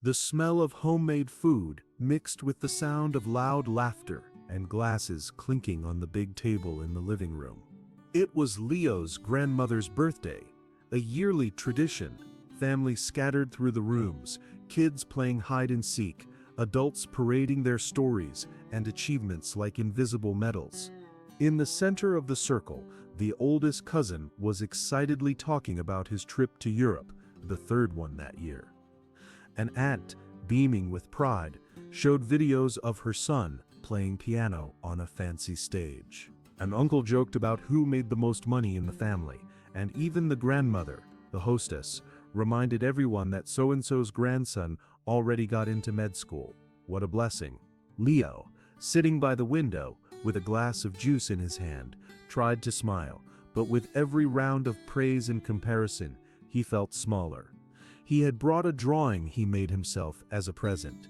The smell of homemade food mixed with the sound of loud laughter and glasses clinking on the big table in the living room. It was Leo's grandmother's birthday, a yearly tradition. Families scattered through the rooms, kids playing hide and seek, adults parading their stories and achievements like invisible medals. In the center of the circle, the oldest cousin was excitedly talking about his trip to Europe, the third one that year. An aunt, beaming with pride, showed videos of her son playing piano on a fancy stage. An uncle joked about who made the most money in the family, and even the grandmother, the hostess, reminded everyone that so-and-so's grandson already got into med school. What a blessing. Leo, sitting by the window with a glass of juice in his hand, tried to smile, but with every round of praise and comparison, he felt smaller. He had brought a drawing he made himself as a present,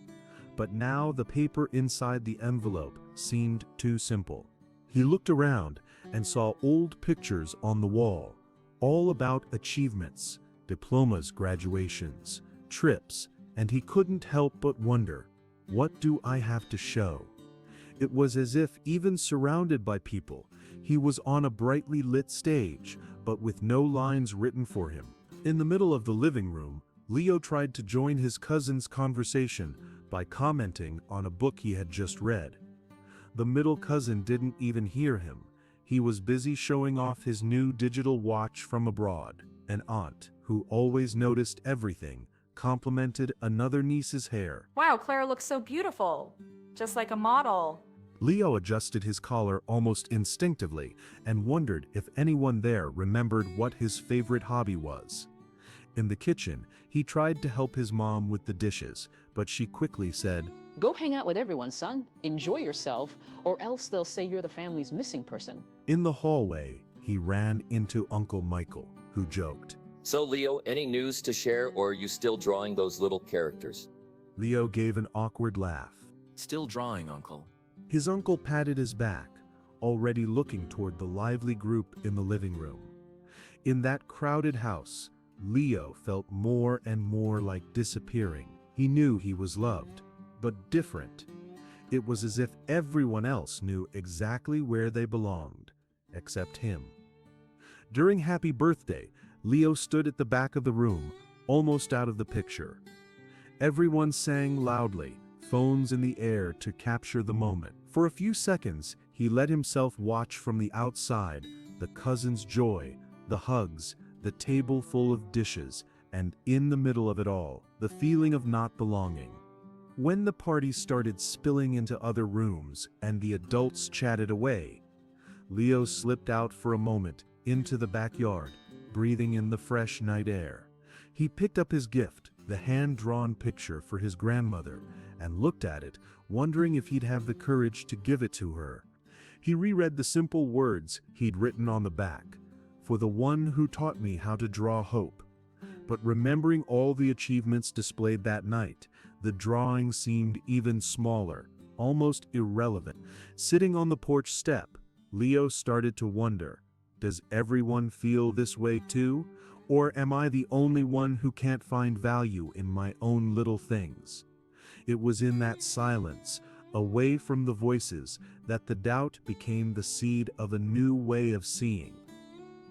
but now the paper inside the envelope seemed too simple. He looked around and saw old pictures on the wall, all about achievements, diplomas, graduations, trips, and he couldn't help but wonder, what do I have to show? It was as if, even surrounded by people, he was on a brightly lit stage, but with no lines written for him. In the middle of the living room, Leo tried to join his cousin's conversation by commenting on a book he had just read. The middle cousin didn't even hear him. He was busy showing off his new digital watch from abroad. An aunt, who always noticed everything, complimented another niece's hair. Wow, Claire looks so beautiful. Just like a model. Leo adjusted his collar almost instinctively and wondered if anyone there remembered what his favorite hobby was. In the kitchen, he tried to help his mom with the dishes, but she quickly said, Go hang out with everyone, son. Enjoy yourself, or else they'll say you're the family's missing person. In the hallway, he ran into Uncle Michael, who joked. So Leo, any news to share, or are you still drawing those little characters? Leo gave an awkward laugh. Still drawing, Uncle. His uncle patted his back, already looking toward the lively group in the living room. In that crowded house, Leo felt more and more like disappearing. He knew he was loved, but different. It was as if everyone else knew exactly where they belonged, except him. During Happy Birthday, Leo stood at the back of the room, almost out of the picture. Everyone sang loudly, phones in the air to capture the moment. For a few seconds, he let himself watch from the outside the cousin's joy, the hugs, the table full of dishes, and in the middle of it all, the feeling of not belonging. When the party started spilling into other rooms and the adults chatted away, Leo slipped out for a moment into the backyard, breathing in the fresh night air. He picked up his gift, the hand-drawn picture for his grandmother, and looked at it, wondering if he'd have the courage to give it to her. He reread the simple words he'd written on the back, "For the one who taught me how to draw hope." But remembering all the achievements displayed that night, the drawing seemed even smaller, almost irrelevant. Sitting on the porch step, Leo started to wonder, does everyone feel this way too? Or am I the only one who can't find value in my own little things? It was in that silence, away from the voices, that the doubt became the seed of a new way of seeing.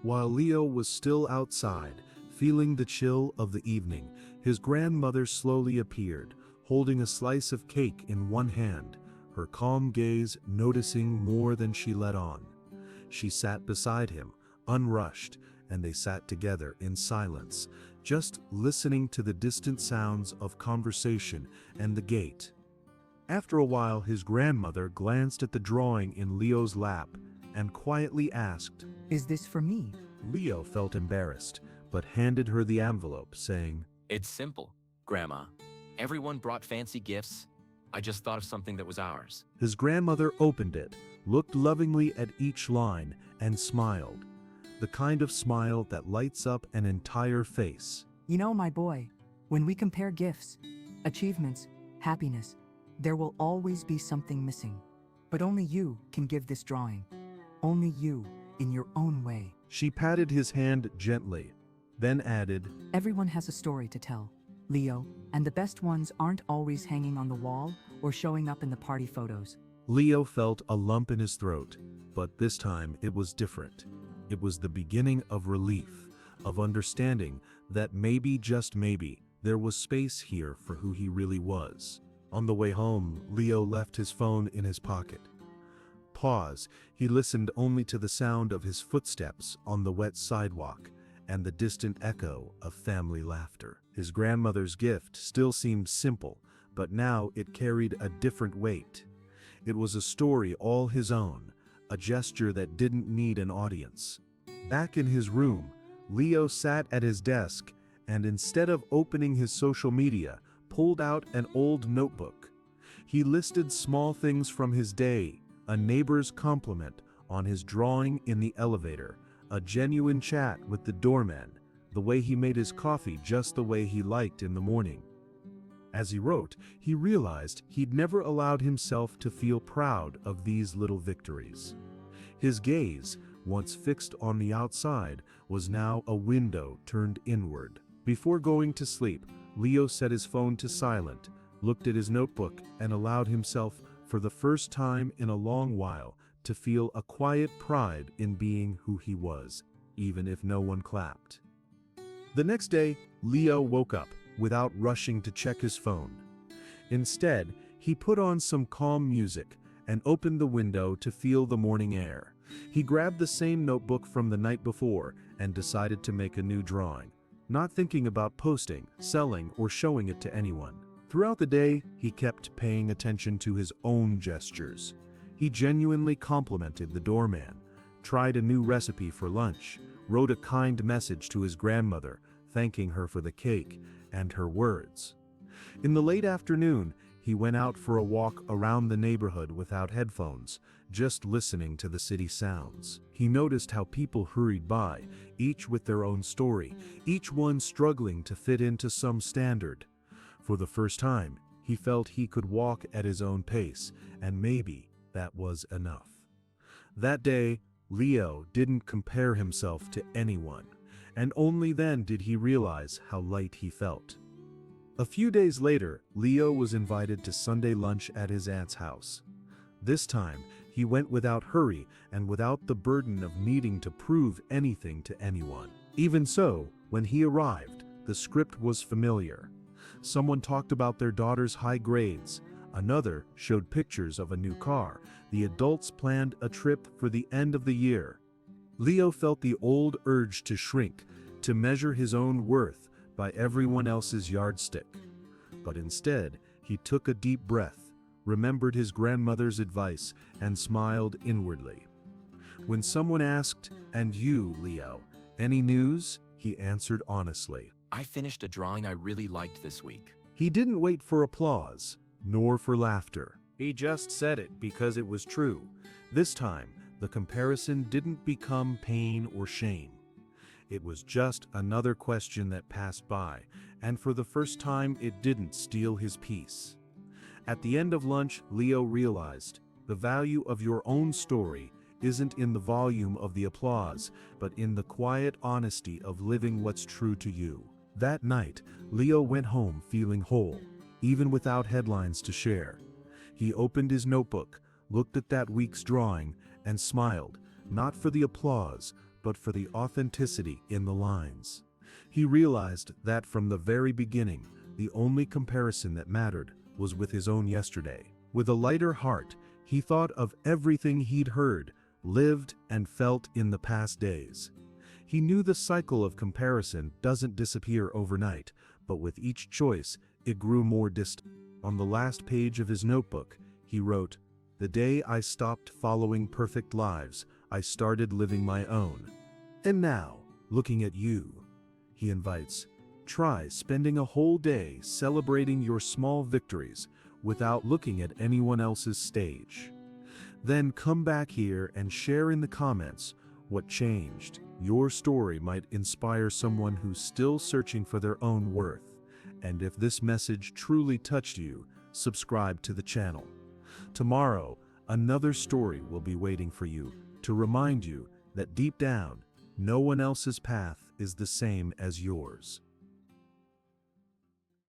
While Leo was still outside, feeling the chill of the evening, his grandmother slowly appeared, holding a slice of cake in one hand, her calm gaze noticing more than she let on. She sat beside him, unrushed, and they sat together in silence, just listening to the distant sounds of conversation and the gate. After a while, his grandmother glanced at the drawing in Leo's lap and quietly asked, Is this for me? Leo felt embarrassed, but handed her the envelope, saying, It's simple, Grandma. Everyone brought fancy gifts. I just thought of something that was ours. His grandmother opened it, looked lovingly at each line, and smiled. The kind of smile that lights up an entire face. You know, my boy, when we compare gifts, achievements, happiness, there will always be something missing. But only you can give this drawing. Only you, in your own way. She patted his hand gently, then added, Everyone has a story to tell, Leo, And the best ones aren't always hanging on the wall or showing up in the party photos. Leo felt a lump in his throat, but this time it was different. It was the beginning of relief, of understanding that maybe, just maybe, there was space here for who he really was. On the way home, Leo left his phone in his pocket. Pause. He listened only to the sound of his footsteps on the wet sidewalk and the distant echo of family laughter. His grandmother's gift still seemed simple, but now it carried a different weight. It was a story all his own, a gesture that didn't need an audience. Back in his room, Leo sat at his desk and instead of opening his social media, pulled out an old notebook. He listed small things from his day, a neighbor's compliment on his drawing in the elevator, a genuine chat with the doorman, the way he made his coffee just the way he liked in the morning. As he wrote, he realized he'd never allowed himself to feel proud of these little victories. His gaze, once fixed on the outside, was now a window turned inward. Before going to sleep, Leo set his phone to silent, looked at his notebook, and allowed himself, for the first time in a long while, to feel a quiet pride in being who he was, even if no one clapped. The next day, Leo woke up without rushing to check his phone. Instead, he put on some calm music and opened the window to feel the morning air. He grabbed the same notebook from the night before and decided to make a new drawing, not thinking about posting, selling, or showing it to anyone. Throughout the day, he kept paying attention to his own gestures. He genuinely complimented the doorman, tried a new recipe for lunch, wrote a kind message to his grandmother, thanking her for the cake and her words. In the late afternoon, he went out for a walk around the neighborhood without headphones, just listening to the city sounds. He noticed how people hurried by, each with their own story, each one struggling to fit into some standard. For the first time, he felt he could walk at his own pace, and maybe that was enough. That day, Leo didn't compare himself to anyone, and only then did he realize how light he felt. A few days later, Leo was invited to Sunday lunch at his aunt's house. This time, he went without hurry and without the burden of needing to prove anything to anyone. Even so, when he arrived, the script was familiar. Someone talked about their daughter's high grades. Another showed pictures of a new car. The adults planned a trip for the end of the year. Leo felt the old urge to shrink, to measure his own worth by everyone else's yardstick. But instead, he took a deep breath, remembered his grandmother's advice, and smiled inwardly. When someone asked, "And you, Leo, any news?" he answered honestly. I finished a drawing I really liked this week. He didn't wait for applause, nor for laughter. He just said it because it was true. This time, the comparison didn't become pain or shame. It was just another question that passed by, and for the first time it didn't steal his peace. At the end of lunch, Leo realized the value of your own story isn't in the volume of the applause, but in the quiet honesty of living what's true to you. That night, Leo went home feeling whole, even without headlines to share. He opened his notebook, looked at that week's drawing, and smiled, not for the applause, but for the authenticity in the lines. He realized that from the very beginning, the only comparison that mattered was with his own yesterday. With a lighter heart, he thought of everything he'd heard, lived, and felt in the past days. He knew the cycle of comparison doesn't disappear overnight, but with each choice, it grew more distant. On the last page of his notebook, he wrote, "The day I stopped following perfect lives, I started living my own." And now, looking at you, he invites, try spending a whole day celebrating your small victories without looking at anyone else's stage. Then come back here and share in the comments what changed. Your story might inspire someone who's still searching for their own worth. And if this message truly touched you, subscribe to the channel. Tomorrow, another story will be waiting for you to remind you that deep down, no one else's path is the same as yours.